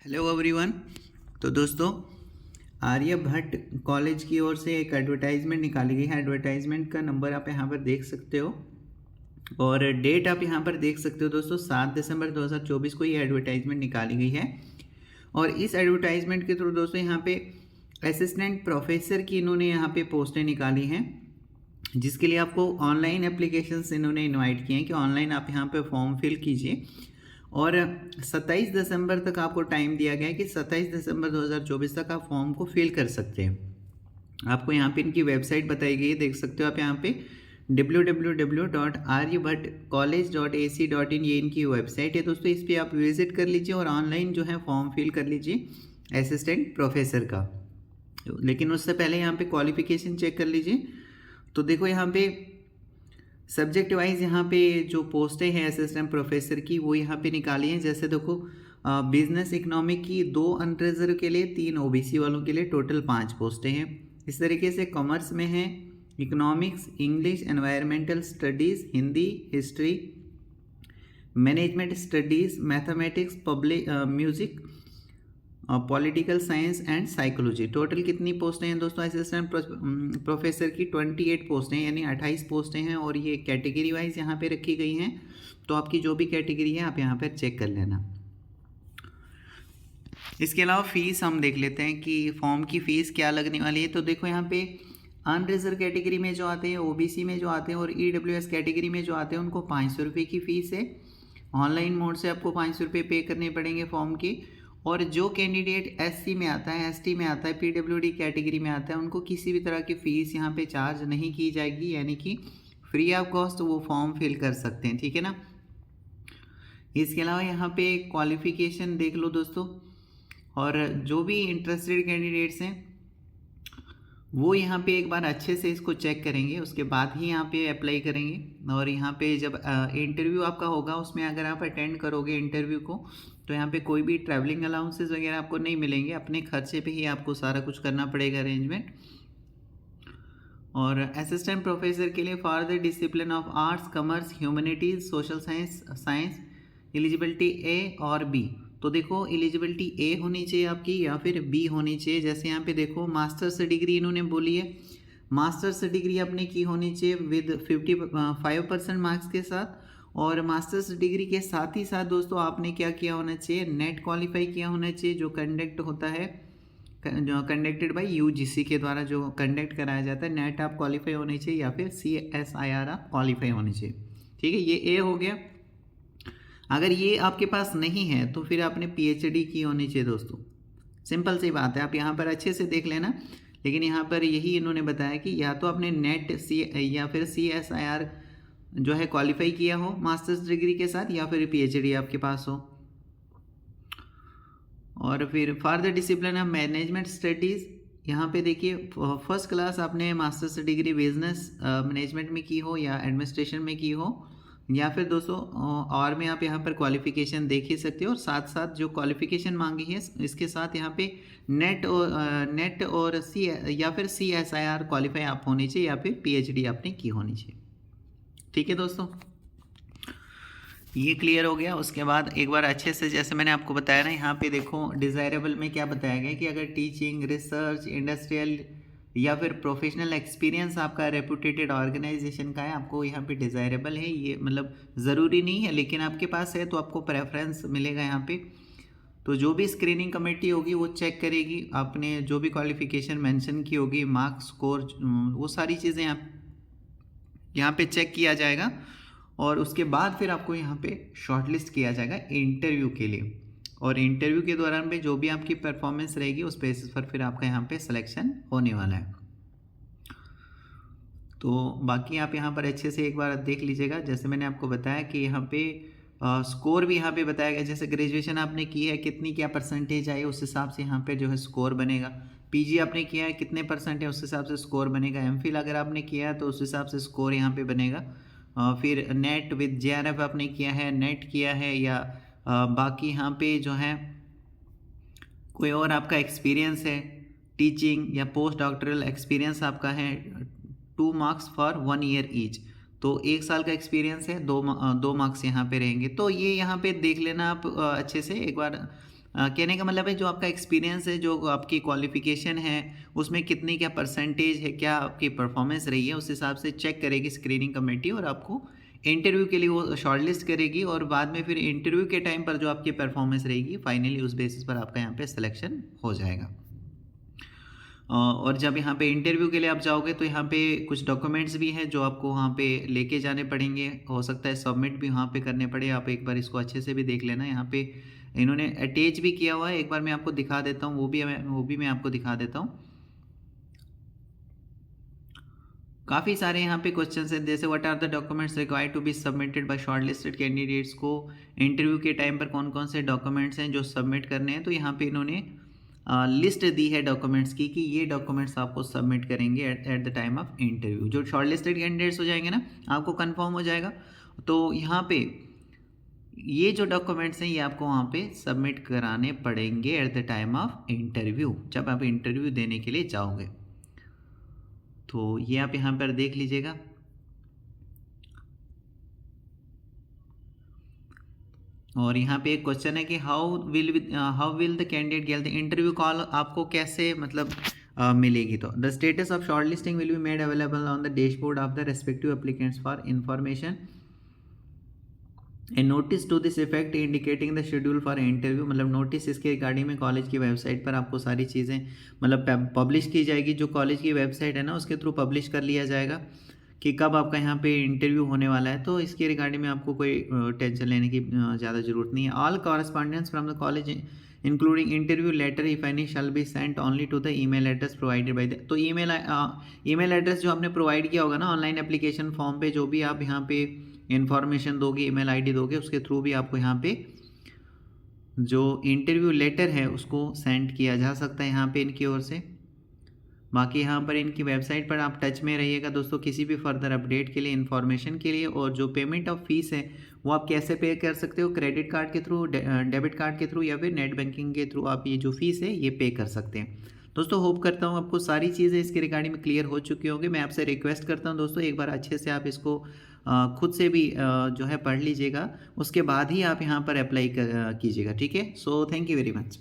Hello everyone. तो दोस्तों, Aryabhata college की ओर से एक एडवर्टाइजमेंट निकाली गई है। एडवर्टाइजमेंट का नंबर आप यहाँ पर देख सकते हो और डेट आप यहाँ पर देख सकते हो दोस्तों। 7 दिसंबर 2024 को ये एडवर्टाइजमेंट निकाली गई है और इस एडवर्टाइजमेंट के थ्रू दोस्तों यहाँ पे असिस्टेंट प्रोफेसर की इन्होंने यहाँ पे पोस्टें निकाली हैं, जिसके लिए आपको ऑनलाइन एप्लीकेशंस इन्होंने इनवाइट किए हैं कि ऑनलाइन आप यहाँ पे फॉर्म फिल कीजिए और 27 दिसंबर तक आपको टाइम दिया गया है कि 27 दिसंबर 2024 तक आप फॉर्म को फिल कर सकते हैं। आपको यहाँ पे इनकी वेबसाइट बताई गई है, देख सकते हो आप यहाँ पे www.aryabhattcollege.ac.in ये इनकी वेबसाइट है दोस्तों। इस पर आप विजिट कर लीजिए और ऑनलाइन जो है फॉर्म फिल कर लीजिए असिस्टेंट प्रोफेसर का। लेकिन उससे पहले यहाँ पे क्वालिफिकेशन चेक कर लीजिए। तो देखो यहाँ पे सब्जेक्ट वाइज यहाँ पे जो पोस्टें हैं असिस्टेंट प्रोफेसर की वो यहाँ पे निकाली हैं। जैसे देखो, बिजनेस इकोनॉमिक की 2 अनरिजर्व के लिए, 3 ओबीसी वालों के लिए टोटल 5 पोस्टें हैं। इस तरीके से कॉमर्स में है economics, English, environmental studies, Hindi, history, management studies, mathematics, public music, political science and psychology. Total कितनी पोस्टें हैं दोस्तों असिस्टेंट प्रोफेसर की? 28 पोस्टें हैं, यानी 28 पोस्टें हैं और ये कैटेगरी वाइज यहाँ पे रखी गई हैं। तो आपकी जो भी कैटेगरी है आप यहाँ पर चेक कर लेना। इसके अलावा फ़ीस हम देख लेते हैं कि फॉर्म की फ़ीस क्या लगने वाली है। तो देखो यहाँ पे अनरिजर्व कैटेगरी में जो आते हैं, ओबीसी में जो आते हैं और ईडब्ल्यूएस कैटेगरी में जो आते हैं उनको 500 रुपये की फ़ीस है। ऑनलाइन मोड से आपको 500 रुपये पे करने पड़ेंगे फॉर्म के। और जो कैंडिडेट एससी में आता है, एसटी में आता है, पीडब्ल्यूडी कैटेगरी में आता है, उनको किसी भी तरह की फ़ीस यहाँ पे चार्ज नहीं की जाएगी, यानी कि फ्री ऑफ कॉस्ट वो फॉर्म फिल कर सकते हैं, ठीक है ना। इसके अलावा यहाँ पे क्वालिफ़िकेशन देख लो दोस्तों, और जो भी इंटरेस्टेड कैंडिडेट्स हैं वो यहाँ पे एक बार अच्छे से इसको चेक करेंगे, उसके बाद ही यहाँ पे अप्लाई करेंगे। और यहाँ पे जब इंटरव्यू आपका होगा उसमें अगर आप अटेंड करोगे इंटरव्यू को, तो यहाँ पे कोई भी ट्रैवलिंग अलाउंसेस वगैरह आपको नहीं मिलेंगे, अपने खर्चे पे ही आपको सारा कुछ करना पड़ेगा अरेंजमेंट। और असिस्टेंट प्रोफेसर के लिए for the discipline of arts, commerce, humanities, social science eligibility A और बी। तो देखो एलिजिबिलिटी ए होनी चाहिए आपकी या फिर बी होनी चाहिए। जैसे यहाँ पे देखो मास्टर्स डिग्री इन्होंने बोली है, मास्टर्स डिग्री आपने की होनी चाहिए विद 55% मार्क्स के साथ। और मास्टर्स डिग्री के साथ ही साथ दोस्तों आपने क्या किया होना चाहिए? नेट क्वालिफाई किया होना चाहिए, जो कंडक्ट होता है, जो कंडक्टेड बाय यूजीसी के द्वारा जो कंडक्ट कराया जाता है। नेट आप क्वालिफाई होनी चाहिए या फिर CSIR आप क्वालिफाई होनी चाहिए, ठीक है। ये ए हो गया। अगर ये आपके पास नहीं है तो फिर आपने PhD की होनी चाहिए दोस्तों। सिंपल सी बात है, आप यहाँ पर अच्छे से देख लेना। लेकिन यहाँ पर यही इन्होंने बताया कि या तो आपने नेट या फिर CSIR जो है क्वालिफाई किया हो मास्टर्स डिग्री के साथ, या फिर PhD आपके पास हो। और फिर for the discipline of management studies, यहाँ पे देखिए फर्स्ट क्लास आपने मास्टर्स डिग्री बिजनेस मैनेजमेंट में की हो या एडमिनिस्ट्रेशन में की हो, या फिर दोस्तों और में आप यहाँ पर क्वालिफ़िकेशन देख ही सकते हो। और साथ साथ जो क्वालिफ़िकेशन मांगी है इसके साथ यहाँ पे नेट और सी या फिर CSIR क्वालिफाई आप होनी चाहिए या फिर PhD आपने की होनी चाहिए, ठीक है दोस्तों। ये क्लियर हो गया। उसके बाद एक बार अच्छे से, जैसे मैंने आपको बताया ना, यहाँ पे देखो डिज़ायरेबल में क्या बताया गया कि अगर टीचिंग, रिसर्च, इंडस्ट्रियल या फिर प्रोफेशनल एक्सपीरियंस आपका रेपुटेटेड ऑर्गेनाइजेशन का है, आपको यहाँ पे डिज़ायरेबल है। ये मतलब ज़रूरी नहीं है, लेकिन आपके पास है तो आपको प्रेफरेंस मिलेगा यहाँ पे। तो जो भी स्क्रीनिंग कमेटी होगी वो चेक करेगी आपने जो भी क्वालिफ़िकेशन मेंशन की होगी, मार्क्स, स्कोर, वो सारी चीज़ें यहाँ पे चेक किया जाएगा। और उसके बाद फिर आपको यहाँ पे शॉर्टलिस्ट किया जाएगा इंटरव्यू के लिए। और इंटरव्यू के दौरान भी जो भी आपकी परफॉर्मेंस रहेगी उस बेसिस पर फिर आपका यहाँ पे सिलेक्शन होने वाला है। तो बाकी आप यहाँ पर अच्छे से एक बार देख लीजिएगा। जैसे मैंने आपको बताया कि यहाँ पे स्कोर भी यहाँ पे बताया गया। जैसे ग्रेजुएशन आपने की है, कितनी क्या परसेंटेज आई, उस हिसाब से यहाँ पे जो है स्कोर बनेगा। PG आपने किया है, कितने परसेंट है, उस हिसाब से स्कोर बनेगा। MPhil अगर आपने किया है तो उस हिसाब से स्कोर यहाँ पे बनेगा। फिर नेट विद JRF आपने किया है, नेट किया है, या बाकी यहाँ पे जो है कोई और आपका एक्सपीरियंस है, टीचिंग या पोस्ट डॉक्टरल एक्सपीरियंस आपका है, 2 मार्क्स फॉर 1 ईयर ईच। तो 1 साल का एक्सपीरियंस है, 2 मार्क्स यहाँ पे रहेंगे। तो ये यहाँ पे देख लेना आप अच्छे से एक बार। कहने का मतलब है जो आपका एक्सपीरियंस है, जो आपकी क्वालिफ़िकेशन है, उसमें कितनी क्या परसेंटेज है, क्या आपकी परफ़ॉर्मेंस रही है, उस हिसाब से चेक करेगी स्क्रीनिंग कमेटी और आपको इंटरव्यू के लिए वो शॉर्टलिस्ट करेगी और बाद में फिर इंटरव्यू के टाइम पर जो आपकी परफ़ॉर्मेंस रहेगी, फाइनली उस बेसिस पर आपका यहाँ पे सिलेक्शन हो जाएगा। और जब यहाँ पे इंटरव्यू के लिए आप जाओगे तो यहाँ पे कुछ डॉक्यूमेंट्स भी हैं जो आपको वहाँ पे लेके जाने पड़ेंगे, हो सकता है सबमिट भी वहाँ पे करने पड़े। आप एक बार इसको अच्छे से भी देख लेना, यहाँ पे इन्होंने अटैच भी किया हुआ है, एक बार मैं आपको दिखा देता हूँ, वो भी मैं आपको दिखा देता हूँ। काफ़ी सारे यहाँ पे क्वेश्चन हैं, जैसे what are the documents required to be submitted by shortlisted candidates को इंटरव्यू के टाइम पर कौन कौन से डॉक्यूमेंट्स हैं जो सबमिट करने हैं। तो यहाँ पे इन्होंने लिस्ट दी है डॉक्यूमेंट्स की कि ये डॉक्यूमेंट्स आपको सबमिट करेंगे at the time of interview. जो शॉर्टलिस्टेड कैंडिडेट्स हो जाएंगे ना, आपको कंफर्म हो जाएगा, तो यहाँ पे ये जो डॉक्यूमेंट्स हैं ये आपको वहाँ पे सबमिट कराने पड़ेंगे at the time of interview, जब आप इंटरव्यू देने के लिए जाओगे। तो ये आप यहाँ पर देख लीजिएगा। और यहाँ पे एक क्वेश्चन है कि how will the candidate get the interview call, आपको कैसे मतलब मिलेगी। तो the status of short listing will be made available on the dashboard of the respective applicants for information. A notice to this effect indicating the schedule for interview, मतलब notice इसके regarding में college की website पर आपको सारी चीज़ें मतलब publish की जाएगी। जो कॉलेज की वेबसाइट है ना, उसके थ्रू पब्लिश कर लिया जाएगा कि कब आपका यहाँ पे इंटरव्यू होने वाला है। तो इसके रिगार्डिंग में आपको कोई टेंशन लेने की ज़्यादा ज़रूरत नहीं है। All correspondence from the college including interview letter if any shall be sent only to the email address provided by the, तो ईमेल एड्रेस जो आपने प्रोवाइड किया होगा ना ऑनलाइन एप्लीकेशन फॉर्म पे, जो भी आप यहाँ पे इंफॉर्मेशन दोगे, ईमेल आईडी दोगे, उसके थ्रू भी आपको यहाँ पे जो इंटरव्यू लेटर है उसको सेंड किया जा सकता है यहाँ पे इनकी ओर से। बाकी यहाँ पर इनकी वेबसाइट पर आप टच में रहिएगा दोस्तों, किसी भी फर्दर अपडेट के लिए, इन्फॉर्मेशन के लिए। और जो पेमेंट ऑफ फीस है वो आप कैसे पे कर सकते हो, क्रेडिट कार्ड के थ्रू, डेबिट कार्ड के थ्रू या फिर नेट बैंकिंग के थ्रू आप ये जो फीस है ये पे कर सकते हैं। दोस्तों होप करता हूँ आपको सारी चीज़ें इसके रिगार्डिंग में क्लियर हो चुकी होंगी। मैं आपसे रिक्वेस्ट करता हूँ दोस्तों, एक बार अच्छे से आप इसको खुद से भी जो है पढ़ लीजिएगा, उसके बाद ही आप यहाँ पर अप्लाई कीजिएगा, ठीक है। So thank you very much.